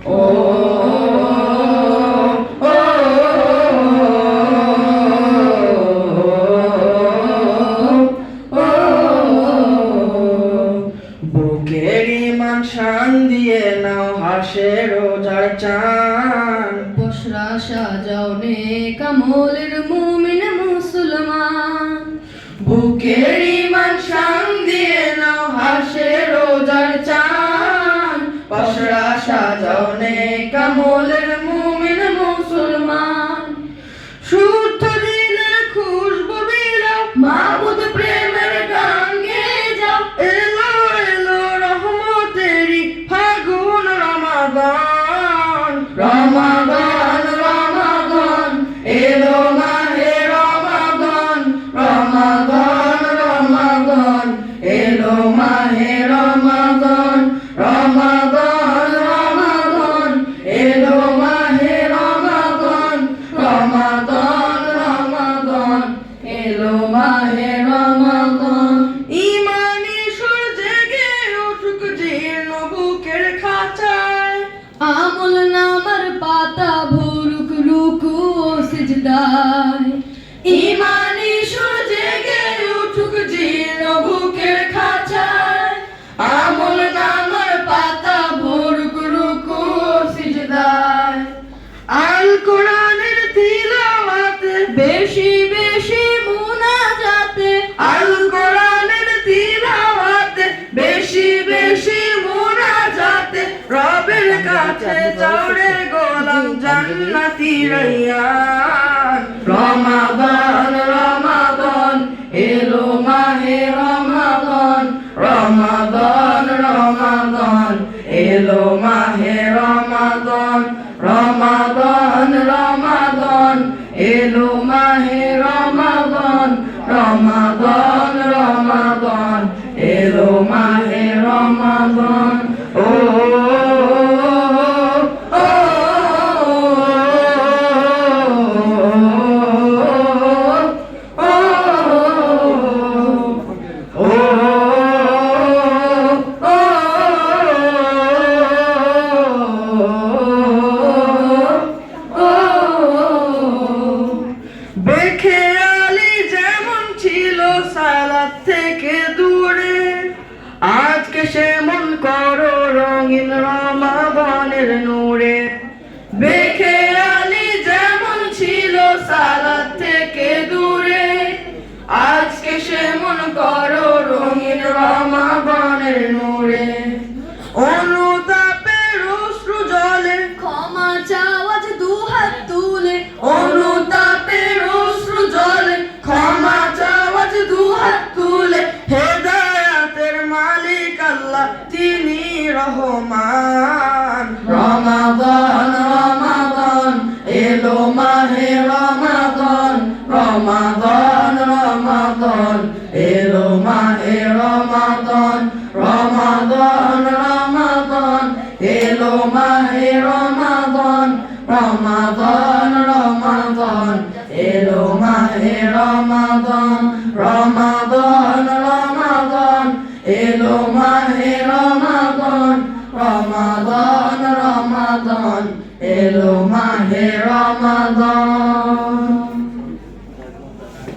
ও বুকের ইমান শান দিয়ে নাও হাসে রোজার চান, বসরা সাজাও নেক আমলের মুমিন মুসলমান। বুকের ইমান শান দিয়ে নাও হাসে রোজার চান, বসরা সাজাও নেক আমলের মুমিন মুসলমান। শুদ্ধ দিলের খুশবু বিলাও, মাবুদ প্রেমের গান গেয়ে যাও। এলো এলো রহমতেরি ফাগুন রমাদান, রমাদান রমাদান এলো মাহে রমাদান, রমাদান রমাদান এলো মাহে রমাদান, রমাদান রমাদান এলো মাহে রমাদান, রমাদান রমাদান এলো মাহে রমাদান। ইমানি সুর জেগে উঠুক জীর্ণ বুকের খাঁচায়, আমল নামার পাতা ভরুক রুকু ও সিজদায়। ইমানি সুর জেগে উঠুক জীর্ণ বুকের খাঁচায়, আমল নামার পাতা ভরুক রুকু ও সিজদায়। আল কোরআনের তিলাওয়াতে বেশি বেশি মুনাজাতে, আল কোরআনের তিলাওয়াতে বেশি বেশি মুনাজাতে, রবের কাছে চড়ে গোলাম জান্নাতি রাইয়ান। রমাদান রমাদান এলো মাহে রমাদান, রমাদান রমাদান এলো মাহে রমাদান, রমাদান রমাদান এলো মাহে রমাদান, রমাদান রমাদান এলো মাহে রমাদান। ও বেখেয়ালি যেমন ছিল সালাত থেকে দূরে, আজকে সেমন করো রঙিন রমাদানের নূরে। বেখেয়ালি যেমন ছিল সালাত থেকে দূরে, আজকে সেমন করো রঙিন রমাদানের নূরে। অনুতাপের অশ্রু জলে ক্ষমা চাওয়াজ দুহাত তুলে, অনুতাপের অশ্রু জলে ক্ষমা চাওয়াজ দুহাত তুলে। হেদায়াতের মালিক আল্লাহ তিনি রহমান। রমাদান রমাদান এলো মাহে রমাদান, রমাদান রমাদান এলো মাহে রমাদান, রমাদান রমাদান এলো মাহে রমাদান, রমাদান রমাদান এলো মাহে রমাদান, রমাদান রমাদান এলো মাহে রমাদান, রমাদান রমাদান এলো মাহে রমাদান।